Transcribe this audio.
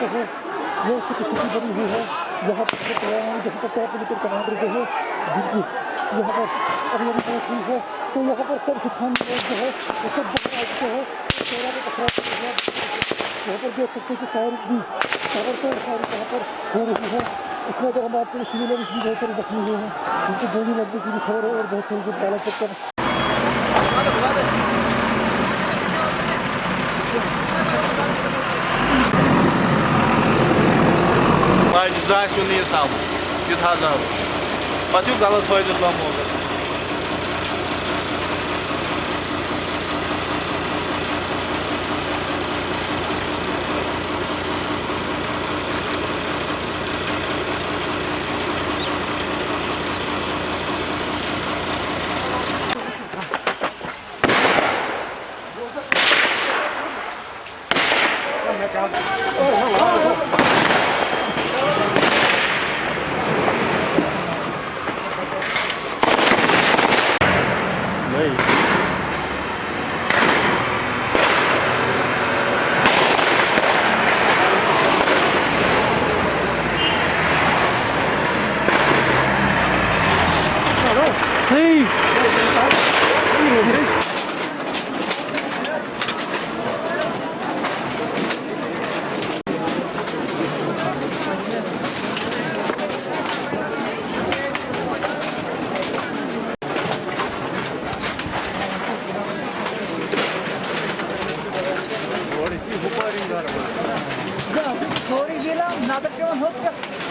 सकते हो ये उसकी स्थिति बनी हुई है। यहाँ पर जहाँ पर टॉप मिलिट्री कमांडर जो है जिनकी यहाँ पर अभी मौत हुई है, तो यहाँ पर सब स्थानीय लोग जो है वो सब बाहर आ चुके हैं। चेहरा में पकड़ा है, यहाँ पर देख सकते हैं कि फायरिंग भी ताबड़तोड़ फायरिंग यहाँ पर हो रही है। इसमें अगर हम बात करें सिविलियन भी बहुत सारे जख्मी हुए हैं, उनको गोली लगने की भी खबर है और बहुत सारी जो बाला चक्कर नहीं था युद्ध पचू गलत फायदे होगा। Sorry, Gila, another 7 hook.